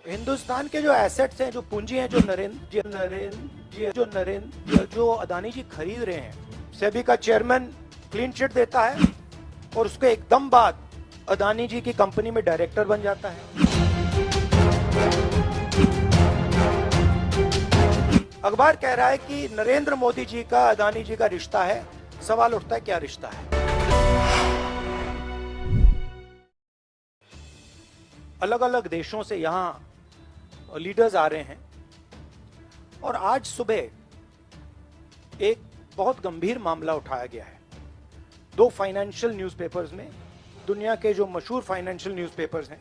हिंदुस्तान के जो एसेट्स हैं, जो पूंजी हैं, जो अदानी जी खरीद रहे हैं, सेबी का चेयरमैन क्लीन चिट देता है और उसके एकदम बाद अदानी जी की कंपनी में डायरेक्टर बन जाता है। अखबार कह रहा है कि नरेंद्र मोदी जी का अदानी जी का रिश्ता है। सवाल उठता है, क्या रिश्ता है? अलग अलग देशों से यहां लीडर्स आ रहे हैं और आज सुबह एक बहुत गंभीर मामला उठाया गया है। दो फाइनेंशियल न्यूज़पेपर्स में, दुनिया के जो मशहूर फाइनेंशियल न्यूज़पेपर्स हैं,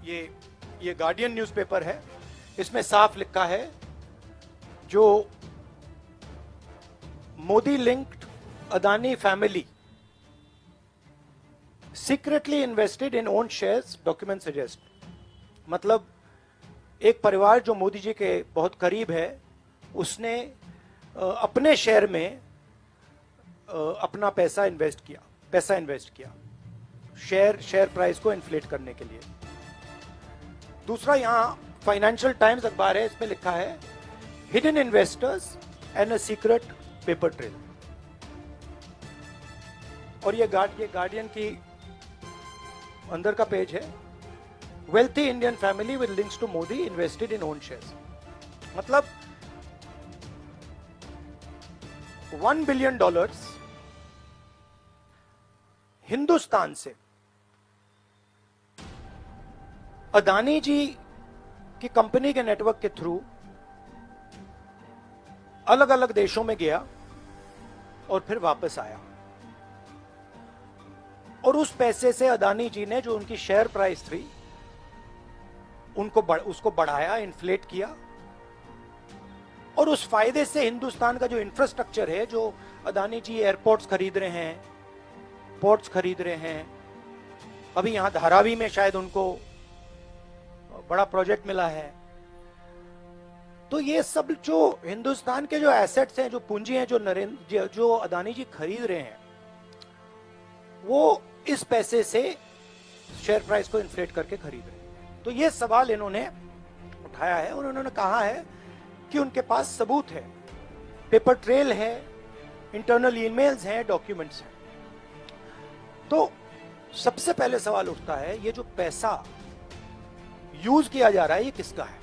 ये गार्डियन न्यूज़पेपर है। इसमें साफ लिखा है, जो Modi linked Adani family secretly invested in own shares, document suggest. मतलब एक परिवार जो मोदी जी के बहुत करीब है, उसने अपने शेयर में अपना पैसा इन्वेस्ट किया शेयर प्राइस को इन्फ्लेट करने के लिए। दूसरा, यहां फाइनेंशियल टाइम्स अखबार है, इसमें लिखा है hidden investors and a secret paper trail. और ये गार्डियन की अंदर का पेज है। Wealthy Indian family with links to Modi invested in own shares. मतलब $1 बिलियन हिंदुस्तान से अदानी जी की कंपनी के नेटवर्क के थ्रू अलग अलग देशों में गया और फिर वापस आया। और उस पैसे से अदानी जी ने, जो उनकी शेयर प्राइस थी, उसको बढ़ाया, इन्फ्लेट किया। और उस फायदे से हिंदुस्तान का जो इंफ्रास्ट्रक्चर है, जो अदानी जी एयरपोर्ट्स खरीद रहे हैं, पोर्ट्स खरीद रहे हैं, अभी यहां धारावी में शायद उनको बड़ा प्रोजेक्ट मिला है। तो ये सब जो हिंदुस्तान के जो एसेट्स हैं, जो पूंजी हैं, जो अदानी जी खरीद रहे हैं, वो इस पैसे से शेयर प्राइस को इन्फ्लेट करके खरीद रहे हैं। तो ये सवाल इन्होंने उठाया है और उन्होंने कहा है कि उनके पास सबूत है, पेपर ट्रेल है, इंटरनल ईमेल्स हैं, डॉक्यूमेंट्स हैं। तो सबसे पहले सवाल उठता है, ये जो पैसा यूज किया जा रहा है, ये किसका है?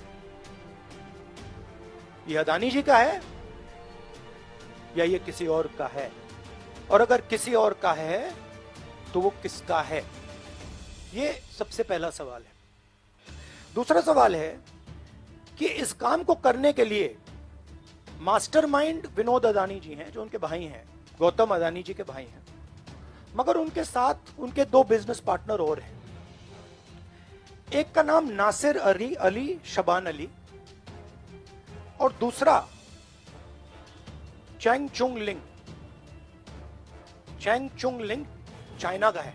ये अदानी जी का है या ये किसी और का है? और अगर किसी और का है तो वो किसका है? ये सबसे पहला सवाल है। दूसरा सवाल है कि इस काम को करने के लिए मास्टरमाइंड विनोद अदानी जी हैं, जो उनके भाई हैं, गौतम अदानी जी के भाई हैं, मगर उनके साथ उनके दो बिजनेस पार्टनर और हैं। एक का नाम नासिर अली शबान अली और दूसरा चैंग चुंग लिंग चाइना का है।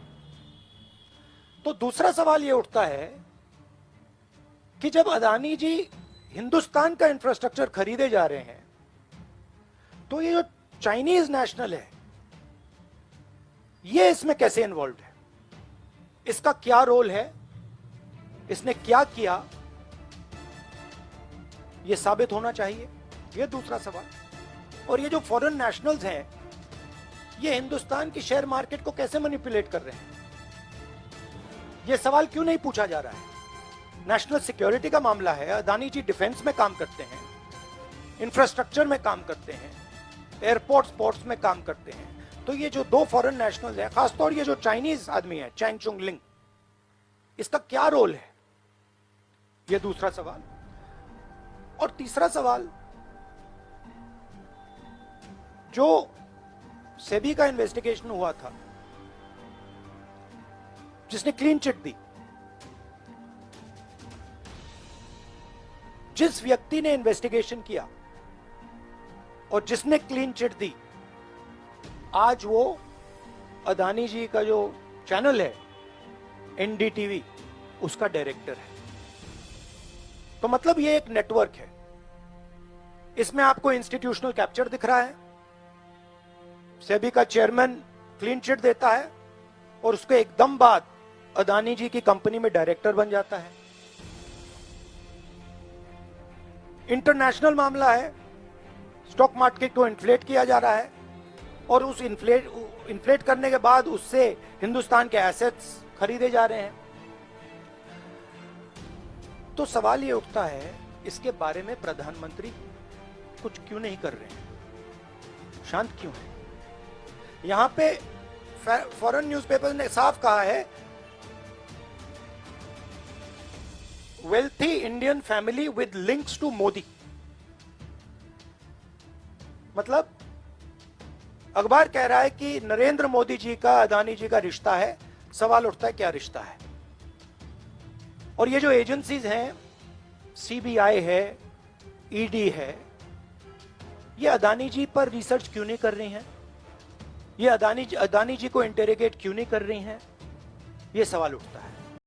तो दूसरा सवाल यह उठता है कि जब अदानी जी हिंदुस्तान का इंफ्रास्ट्रक्चर खरीदे जा रहे हैं, तो ये जो चाइनीज नेशनल है, ये इसमें कैसे इन्वॉल्व है? इसका क्या रोल है? इसने क्या किया? ये साबित होना चाहिए। ये दूसरा सवाल। और ये जो फॉरेन नेशनल्स हैं, ये हिंदुस्तान की शेयर मार्केट को कैसे मैनिपुलेट कर रहे हैं? ये सवाल क्यों नहीं पूछा जा रहा है? नेशनल सिक्योरिटी का मामला है। अदानी जी डिफेंस में काम करते हैं, इंफ्रास्ट्रक्चर में काम करते हैं, एयरपोर्ट्स, पोर्ट्स में काम करते हैं। तो ये जो दो फॉरेन नेशनल्स हैं, खासतौर ये जो चाइनीज आदमी है, चैंग चुंग लिंग, इसका क्या रोल है? ये दूसरा सवाल। और तीसरा सवाल, जो सेबी का इन्वेस्टिगेशन हुआ था, जिसने क्लीन चिट दी, जिस व्यक्ति ने इन्वेस्टिगेशन किया और जिसने क्लीन चिट दी, आज वो अदानी जी का जो चैनल है NDTV, उसका डायरेक्टर है। तो मतलब ये एक नेटवर्क है। इसमें आपको इंस्टीट्यूशनल कैप्चर दिख रहा है। सेबी का चेयरमैन क्लीन चिट देता है और उसके एकदम बाद अदानी जी की कंपनी में डायरेक्टर बन जाता है। इंटरनेशनल मामला है, स्टॉक मार्केट को इन्फ्लेट किया जा रहा है और उस इन्फ्लेट करने के बाद उससे हिंदुस्तान के एसेट्स खरीदे जा रहे हैं। तो सवाल ये उठता है, इसके बारे में प्रधानमंत्री कुछ क्यों नहीं कर रहे हैं, शांत क्यों है? यहां पे फॉरेन न्यूज़पेपर ने साफ कहा है, wealthy Indian family with links to Modi. मतलब अखबार कह रहा है कि नरेंद्र मोदी जी का अदानी जी का रिश्ता है। सवाल उठता है क्या रिश्ता है? और ये जो एजेंसीज हैं, सीबीआई है, ईडी है, ये अदानी जी पर रिसर्च क्यों नहीं कर रही हैं? ये अदानी जी को इंटेरोगेट क्यों नहीं कर रही हैं? ये सवाल उठता है।